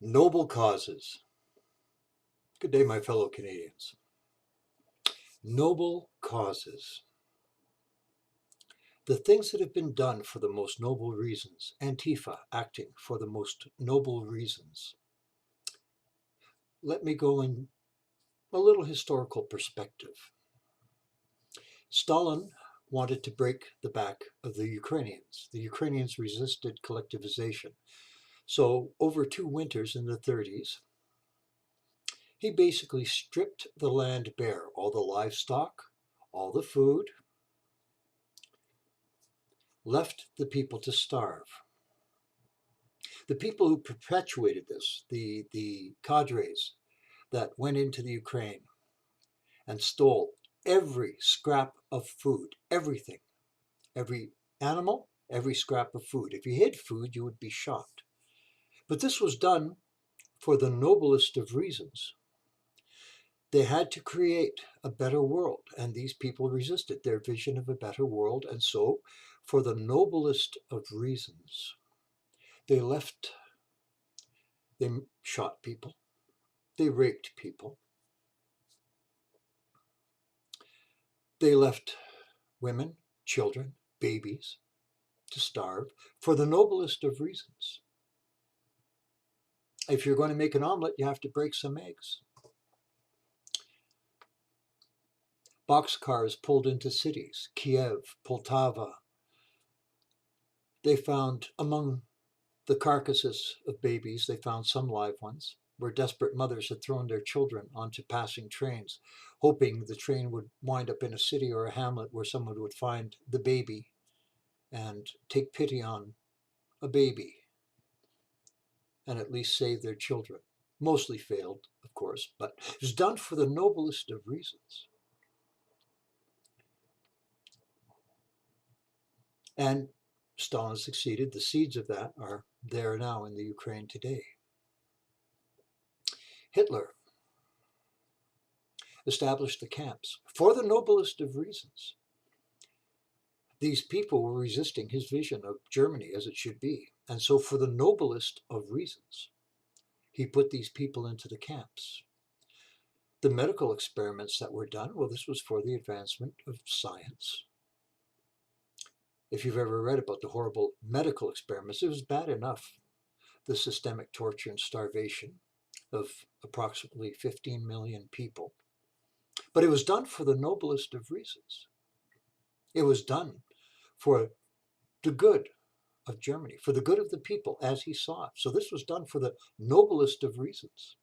Noble causes. Good day, my fellow Canadians. Noble causes. The things that have been done for the most noble reasons. Antifa acting for the most noble reasons. Let me go in a little historical perspective. Stalin wanted to break the back of the Ukrainians. The Ukrainians resisted collectivization. So over 2 winters in the 30s, he basically stripped the land bare, all the livestock, all the food, left the people to starve. The people who perpetuated this, the cadres that went into the Ukraine and stole every scrap of food, everything, every animal, every scrap of food. If you hid food, you would be shot. But this was done for the noblest of reasons. They had to create a better world, and these people resisted their vision of a better world. And so, for the noblest of reasons, they shot people, they raped people, they left women, children, babies to starve for the noblest of reasons. If you're going to make an omelet, you have to break some eggs. Boxcars pulled into cities, Kiev, Poltava. They found among the carcasses of babies, they found some live ones, where desperate mothers had thrown their children onto passing trains, hoping the train would wind up in a city or a hamlet where someone would find the baby and take pity on a baby and at least save their children. Mostly failed, of course, but it was done for the noblest of reasons. And Stalin succeeded. The seeds of that are there now in the Ukraine today. Hitler established the camps for the noblest of reasons. These people were resisting his vision of Germany as it should be. And so for the noblest of reasons, he put these people into the camps. The medical experiments that were done, well, this was for the advancement of science. If you've ever read about the horrible medical experiments, it was bad enough, the systemic torture and starvation of approximately 15 million people. But it was done for the noblest of reasons. It was done for the good of Germany, for the good of the people as he saw it. So this was done for the noblest of reasons.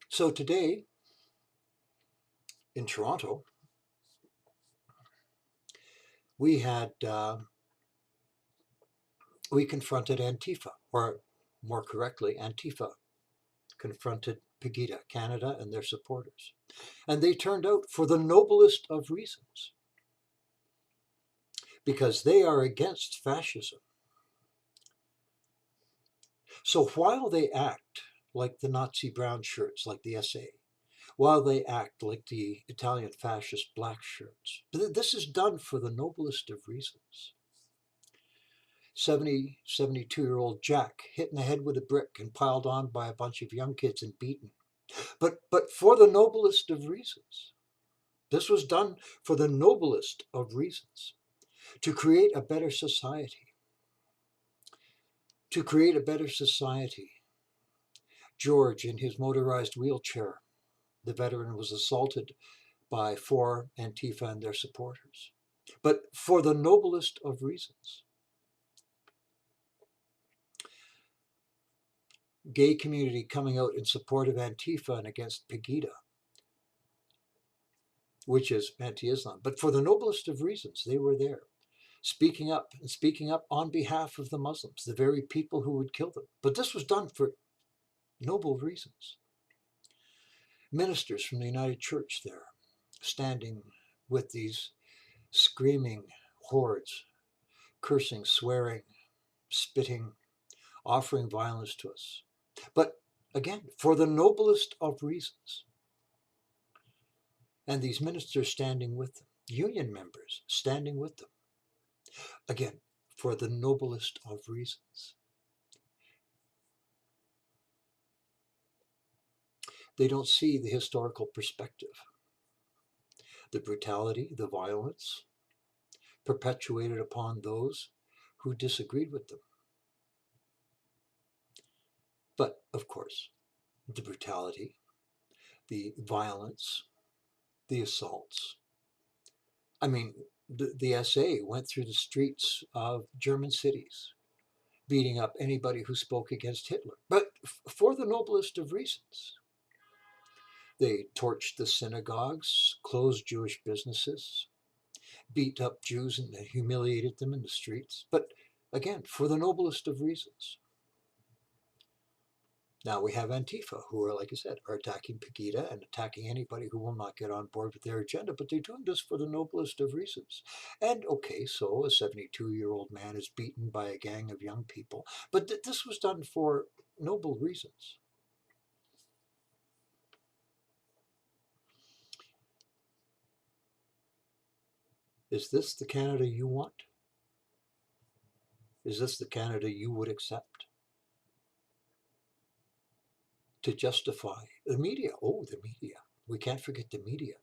So today, in Toronto, we confronted Antifa, or more correctly, Antifa confronted Pegida, Canada, and their supporters. And they turned out for the noblest of reasons, because they are against fascism. So while they act like the Nazi brown shirts, like the SA, while they act like the Italian fascist black shirts, this is done for the noblest of reasons. 72-year-old Jack hit in the head with a brick and piled on by a bunch of young kids and beaten. But for the noblest of reasons. This was done for the noblest of reasons. To create a better society. To create a better society. George, in his motorized wheelchair, the veteran, was assaulted by 4 Antifa and their supporters. But for the noblest of reasons. Gay community coming out in support of Antifa and against Pegida, which is anti-Islam. But for the noblest of reasons, they were there, speaking up on behalf of the Muslims, the very people who would kill them. But this was done for noble reasons. Ministers from the United Church there, standing with these screaming hordes, cursing, swearing, spitting, offering violence to us. But again, for the noblest of reasons. And these ministers standing with them, union members standing with them. Again, for the noblest of reasons. They don't see the historical perspective, the brutality, the violence perpetuated upon those who disagreed with them. But, of course, the brutality, the violence, the assaults. I mean, the SA went through the streets of German cities, beating up anybody who spoke against Hitler, but for the noblest of reasons. They torched the synagogues, closed Jewish businesses, beat up Jews and humiliated them in the streets, but again, for the noblest of reasons. Now we have Antifa, who are, like I said, are attacking Pegida and attacking anybody who will not get on board with their agenda, but they're doing this for the noblest of reasons. And okay, so a 72-year-old man is beaten by a gang of young people, but this was done for noble reasons. Is this the Canada you want? Is this the Canada you would accept? To justify the media. Oh, the media. We can't forget the media.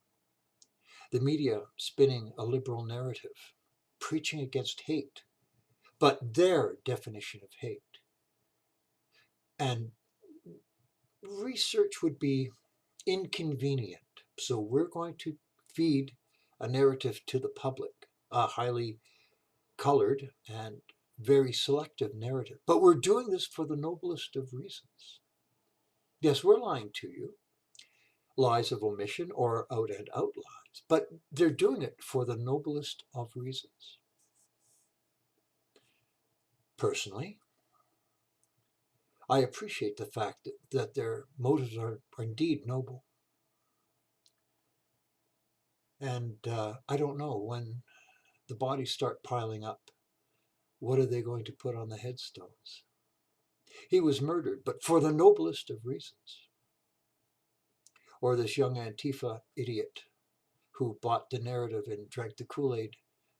The media spinning a liberal narrative, preaching against hate, but their definition of hate. And research would be inconvenient. So we're going to feed a narrative to the public, a highly colored and very selective narrative. But we're doing this for the noblest of reasons. Yes, we're lying to you, lies of omission or out and out lies, but they're doing it for the noblest of reasons. Personally, I appreciate the fact that their motives are indeed noble. And I don't know, when the bodies start piling up, what are they going to put on the headstones? He was murdered, but for the noblest of reasons. Or this young Antifa idiot who bought the narrative and drank the Kool-Aid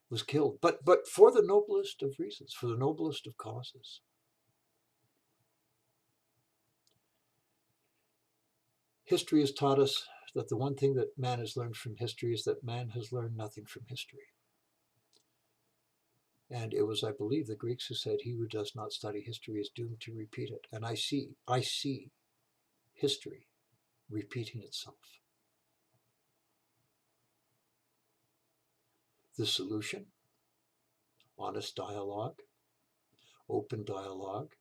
was killed, but for the noblest of reasons, for the noblest of causes. History has taught us that the one thing that man has learned from history is that man has learned nothing from history. And it was, I believe, the Greeks who said, he who does not study history is doomed to repeat it. And I see history repeating itself. The solution: honest dialogue, open dialogue,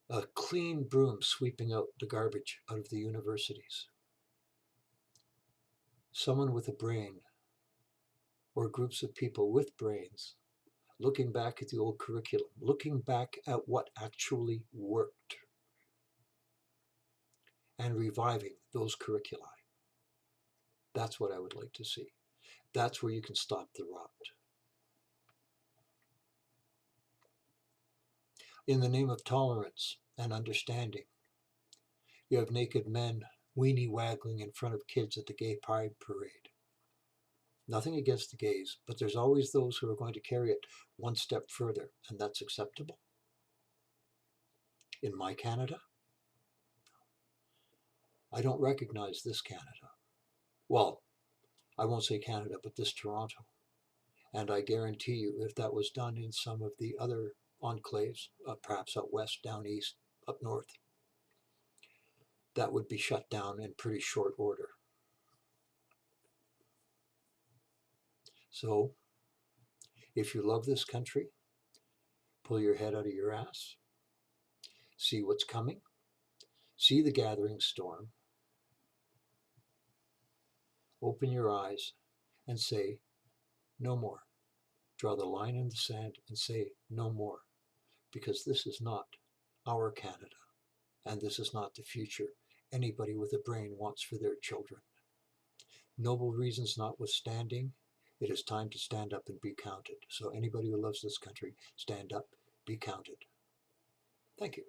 a clean broom sweeping out the garbage out of the universities. Someone with a brain, or groups of people with brains, looking back at the old curriculum, looking back at what actually worked, and reviving those curricula. That's what I would like to see. That's where you can stop the rot. In the name of tolerance and understanding, you have naked men weenie waggling in front of kids at the gay pride parade. Nothing against the gays, but there's always those who are going to carry it one step further, and that's acceptable. In my Canada, I don't recognize this Canada. Well, I won't say Canada, but this Toronto. And I guarantee you, if that was done in some of the other enclaves, perhaps out west, down east, up north, that would be shut down in pretty short order. So, if you love this country, pull your head out of your ass, see what's coming, see the gathering storm, open your eyes and say, no more. Draw the line in the sand and say, no more. Because this is not our Canada, and this is not the future anybody with a brain wants for their children. Noble reasons notwithstanding, it is time to stand up and be counted. So anybody who loves this country, stand up, be counted. Thank you.